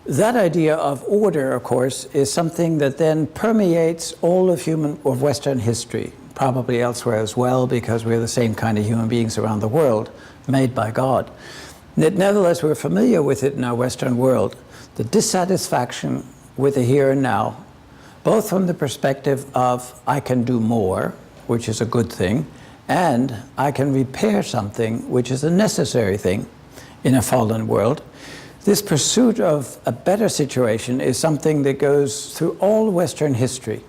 That idea of order, of course, is something that then permeates all of Western history, probably elsewhere as well, because we're the same kind of human beings around the world, made by God. Yet nevertheless, we're familiar with it in our Western world. The dissatisfaction with the here and now, both from the perspective of I can do more, which is a good thing, and I can repair something, which is a necessary thing in a fallen world. This pursuit of a better situation is something that goes through all Western history.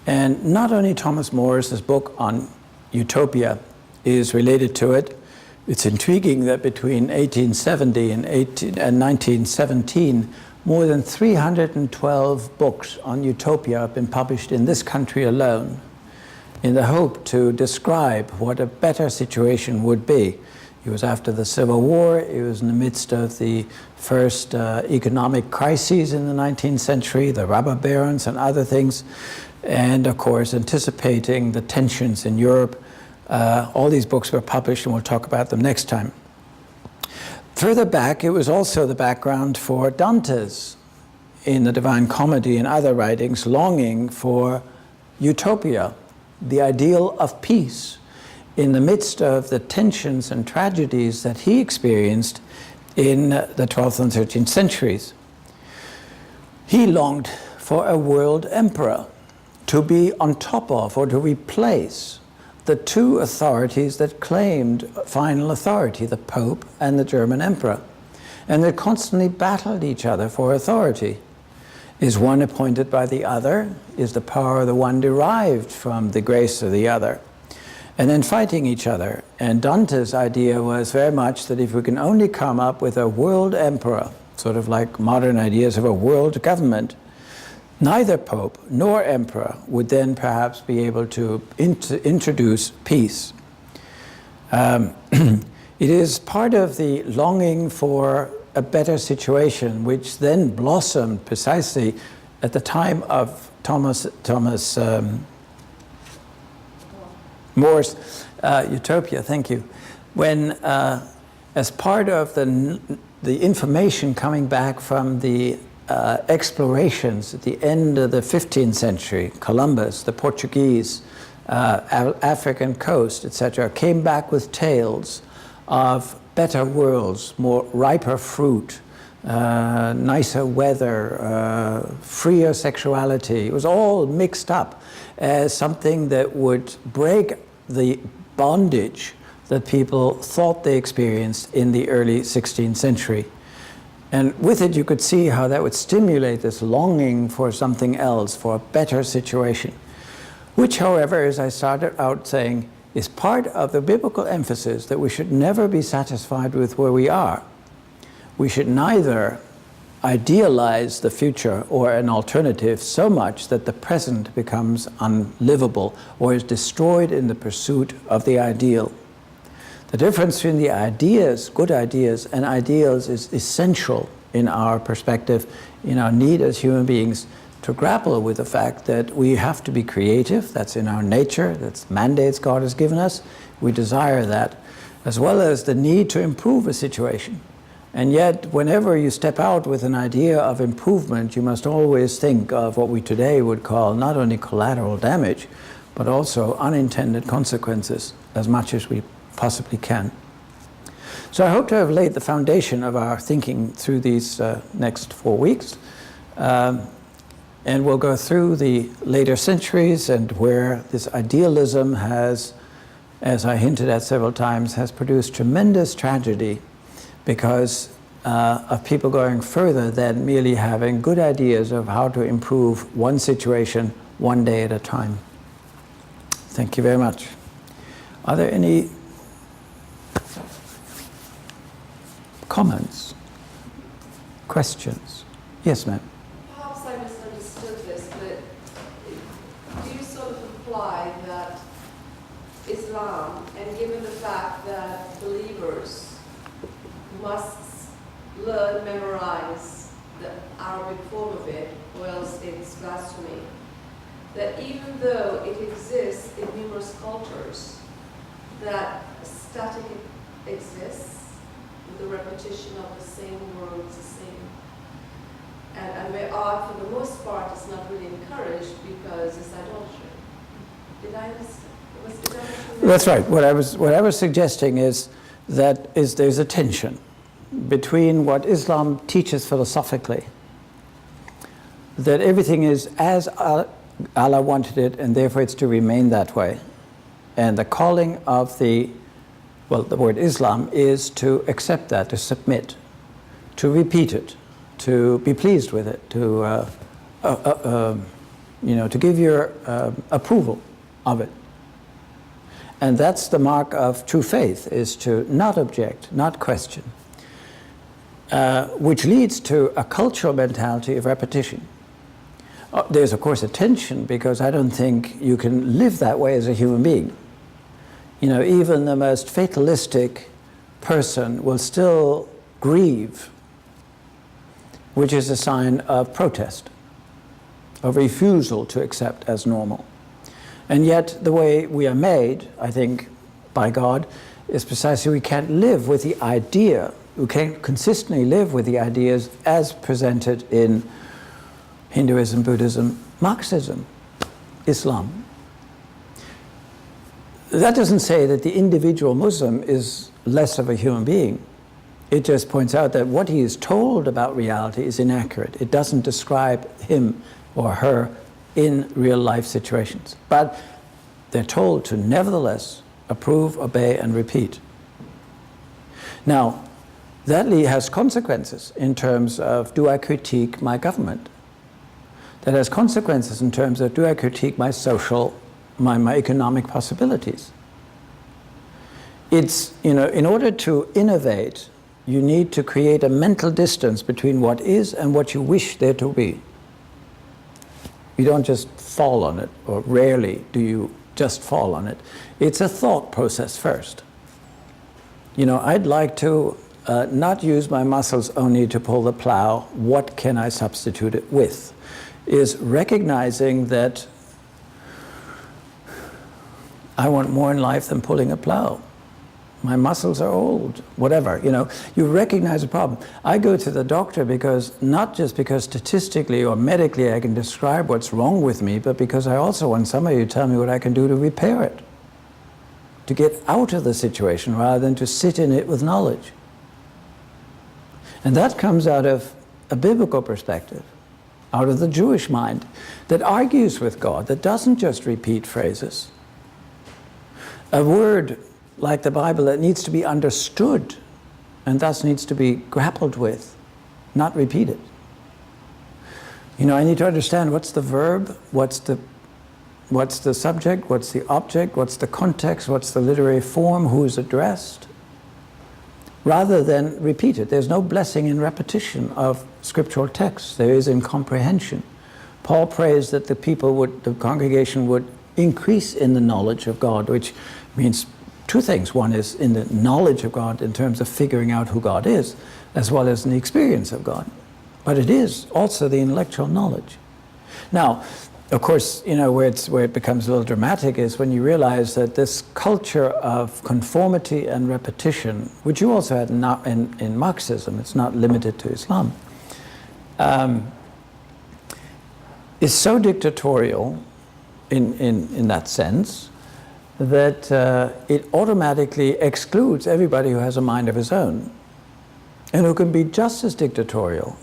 And not only Thomas More's book on utopia is related to it. It's intriguing that between 1870 and 1917, more than 312 books on utopia have been published in this country alone, in the hope to describe what a better situation would be. It was after the Civil War, it was in the midst of the first economic crises in the 19th century, the robber barons and other things, and of course anticipating the tensions in Europe. All these books were published, and we'll talk about them next time. Further back, it was also the background for Dante's, in the Divine Comedy and other writings, longing for utopia, the ideal of peace, in the midst of the tensions and tragedies that he experienced in the 12th and 13th centuries. He longed for a world emperor to be on top of or to replace the two authorities that claimed final authority, the Pope and the German Emperor. And they constantly battled each other for authority. Is one appointed by the other? Is the power of the one derived from the grace of the other? And then fighting each other. And Dante's idea was very much that if we can only come up with a world emperor, sort of like modern ideas of a world government, neither Pope nor Emperor would then perhaps be able to introduce peace. It is part of the longing for a better situation, which then blossomed precisely at the time of Thomas More's Utopia, thank you, when as part of the information coming back from the explorations at the end of the 15th century, Columbus, the Portuguese, African coast, etc., came back with tales of better worlds, more riper fruit, nicer weather, freer sexuality. It was all mixed up as something that would break the bondage that people thought they experienced in the early 16th century. And with it, you could see how that would stimulate this longing for something else, for a better situation, which, however, as I started out saying, is part of the biblical emphasis that we should never be satisfied with where we are. We should neither idealize the future or an alternative so much that the present becomes unlivable or is destroyed in the pursuit of the ideal. The difference between the ideas, good ideas, and ideals is essential in our perspective, in our need as human beings to grapple with the fact that we have to be creative. That's in our nature, that's mandates God has given us. We desire that, as well as the need to improve a situation. And yet, whenever you step out with an idea of improvement, you must always think of what we today would call not only collateral damage, but also unintended consequences as much as we possibly can. So I hope to have laid the foundation of our thinking through these next 4 weeks. And we'll go through the later centuries and where this idealism has, as I hinted at several times, has produced tremendous tragedy because of people going further than merely having good ideas of how to improve one situation one day at a time. Thank you very much. Are there any comments? Questions? Yes, ma'am. Perhaps I misunderstood this, but do you sort of imply that Islam, and given the fact that believers must learn, memorize the Arabic form of it, or else it's blasphemy, that even though it exists in numerous cultures, that static exists with the repetition of the same words, the same art, for the most part, is not really encouraged because it's idolatry. Did I understand? Is that what you meant? That's right. What I was suggesting is that there's a tension between what Islam teaches philosophically, that everything is as Allah wanted it, and therefore it's to remain that way. And the calling of the word Islam is to accept that, to submit, to repeat it, to be pleased with it, to give your approval of it. And that's the mark of true faith, is to not object, not question, which leads to a cultural mentality of repetition. There's, of course, a tension, because I don't think you can live that way as a human being. Even the most fatalistic person will still grieve, which is a sign of protest, of refusal to accept as normal. And yet, the way we are made, I think, by God, is precisely we can't live with the idea, we can't consistently live with the ideas as presented in Hinduism, Buddhism, Marxism, Islam. That doesn't say that the individual Muslim is less of a human being. It just points out that what he is told about reality is inaccurate. It doesn't describe him or her in real life situations. But they're told to nevertheless approve, obey, and repeat. Now, that has consequences in terms of, do I critique my government? That has consequences in terms of, do I critique my social, my economic possibilities? It's, in order to innovate, you need to create a mental distance between what is and what you wish there to be. You don't just fall on it, or rarely do you just fall on it. It's a thought process first. I'd like to not use my muscles only to pull the plow. What can I substitute it with? Is recognizing that I want more in life than pulling a plow. My muscles are old, whatever, You recognize a problem. I go to the doctor not just because statistically or medically I can describe what's wrong with me, but because I also want somebody to tell me what I can do to repair it, to get out of the situation rather than to sit in it with knowledge. And that comes out of a biblical perspective, out of the Jewish mind, that argues with God, that doesn't just repeat phrases. A word like the Bible that needs to be understood and thus needs to be grappled with, not repeated. I need to understand what's the verb, what's the subject, what's the object, what's the context, what's the literary form, who's addressed, rather than repeat it. There's no blessing in repetition of scriptural texts. There is in comprehension. Paul prays that the congregation would increase in the knowledge of God, which means two things. One is in the knowledge of God in terms of figuring out who God is, as well as in the experience of God. But it is also the intellectual knowledge. Now, of course, where it becomes a little dramatic is when you realize that this culture of conformity and repetition, which you also had in Marxism, it's not limited to Islam, is so dictatorial in that sense that it automatically excludes everybody who has a mind of his own and who can be just as dictatorial